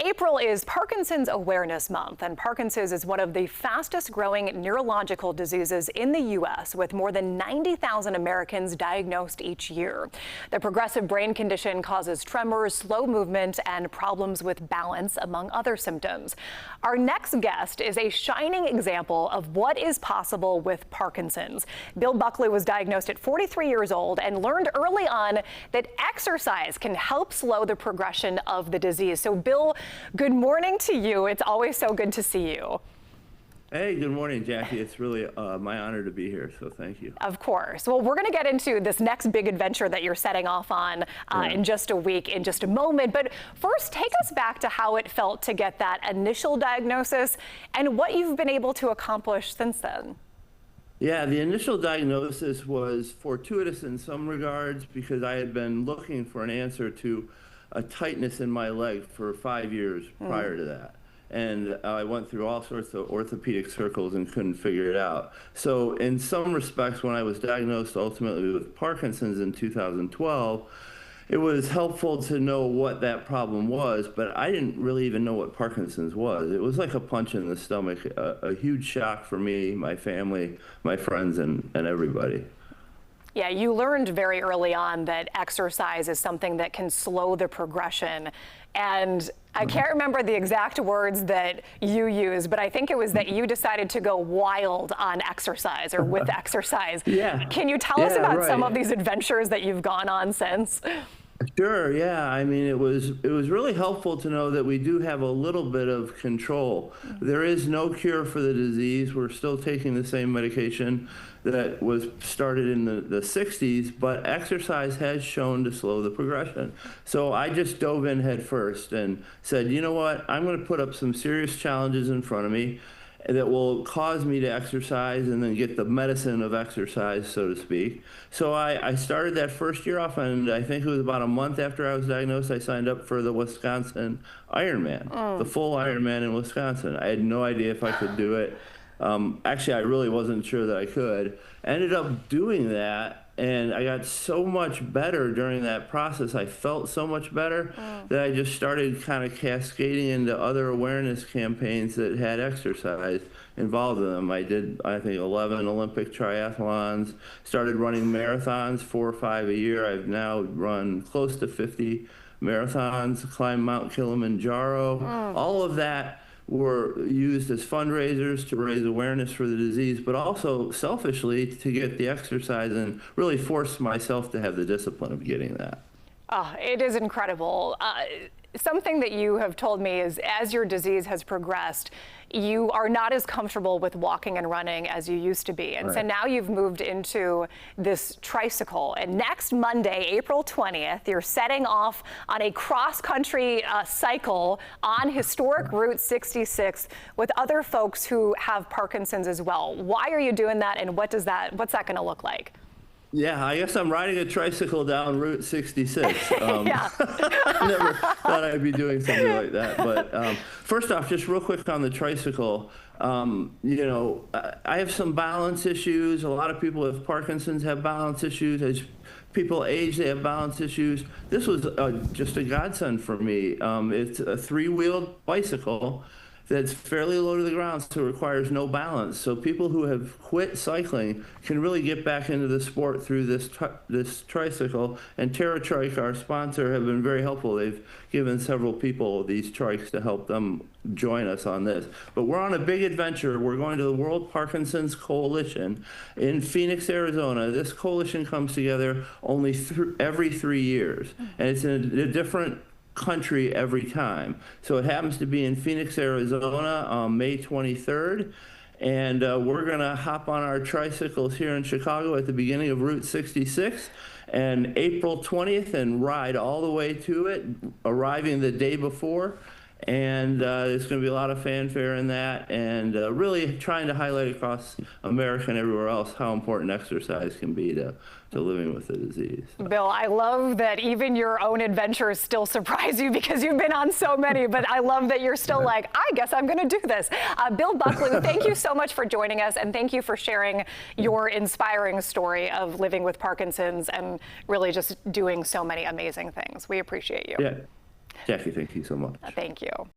April is Parkinson's Awareness Month, and Parkinson's is one of the fastest growing neurological diseases in the U.S., with more than 90,000 Americans diagnosed each year. The progressive brain condition causes tremors, slow movement, and problems with balance, among other symptoms. Our next guest is a shining example of what is possible with Parkinson's. Bill Bucklew was diagnosed at 43 years old and learned early on that exercise can help slow the progression of the disease. So, Bill, good morning to you. It's always so good to see you. Hey, good morning, Jackie. It's really my honor to be here, so thank you. Of course. Well, we're going to get into this next big adventure that you're setting off on in just a week, in just a moment. But first, take us back to how it felt to get that initial diagnosis and what you've been able to accomplish since then. Yeah, the initial diagnosis was fortuitous in some regards because I had been looking for an answer to a tightness in my leg for 5 years prior to that. And I went through all sorts of orthopedic circles and couldn't figure it out. So in some respects, when I was diagnosed ultimately with Parkinson's in 2012, it was helpful to know what that problem was, but I didn't really even know what Parkinson's was. It was like a punch in the stomach, a huge shock for me, my family, my friends, and everybody. Yeah, you learned very early on that exercise is something that can slow the progression. And I can't remember the exact words that you used, but I think it was that you decided to go wild on exercise or with exercise. Yeah. Can you tell us about some of these adventures that you've gone on since? Sure, yeah. I mean, it was really helpful to know that we do have a little bit of control. There is no cure for the disease. We're still taking the same medication that was started in the 60s, but exercise has shown to slow the progression. So I just dove in head first and said, you know what, I'm going to put up some serious challenges in front of me that will cause me to exercise and then get the medicine of exercise, so to speak. So I started that first year off, and I think it was about a month after I was diagnosed, I signed up for the Wisconsin Ironman, the full Ironman in Wisconsin. I had no idea if I could do it. Actually, I really wasn't sure that I could. I ended up doing that, and I got so much better during that process. I felt so much better that I just started kind of cascading into other awareness campaigns that had exercise involved in them. I did, I think, 11 Olympic triathlons, started running marathons, 4 or 5 a year. I've now run close to 50 marathons, climbed Mount Kilimanjaro. All of that were used as fundraisers to raise awareness for the disease, but also selfishly to get the exercise and really force myself to have the discipline of getting that. Oh, it is incredible. Something that you have told me is as your disease has progressed, you are not as comfortable with walking and running as you used to be. And so now you've moved into this tricycle. And next Monday, April 20th, you're setting off on a cross-country cycle on historic Route 66 with other folks who have Parkinson's as well. Why are you doing that, and what's that going to look like? Yeah, I guess I'm riding a tricycle down Route 66. Yeah. I never thought I'd be doing something like that. But first off, just real quick on the tricycle, you know, I have some balance issues. A lot of people with Parkinson's have balance issues. As people age, they have balance issues. This was just a godsend for me. It's a 3-wheeled bicycle that's fairly low to the ground, so it requires no balance. So people who have quit cycling can really get back into the sport through this tricycle. And TerraTrike, our sponsor, have been very helpful. They've given several people these trikes to help them join us on this. But we're on a big adventure. We're going to the World Parkinson's Coalition in Phoenix, Arizona. This coalition comes together only every 3 years, and it's in a different country every time. So it happens to be in Phoenix, Arizona on May 23rd. And we're going to hop on our tricycles here in Chicago at the beginning of Route 66 and April 20th and ride all the way to it, arriving the day before. And there's going to be a lot of fanfare in that, and really trying to highlight across America and everywhere else how important exercise can be to living with the disease. Bill, I love that even your own adventures still surprise you because you've been on so many, but I love that you're still like, I guess I'm going to do this. Bill Bucklew, thank you so much for joining us, and thank you for sharing your inspiring story of living with Parkinson's and really just doing so many amazing things. We appreciate you. Yeah. Jackie, thank you so much. Thank you.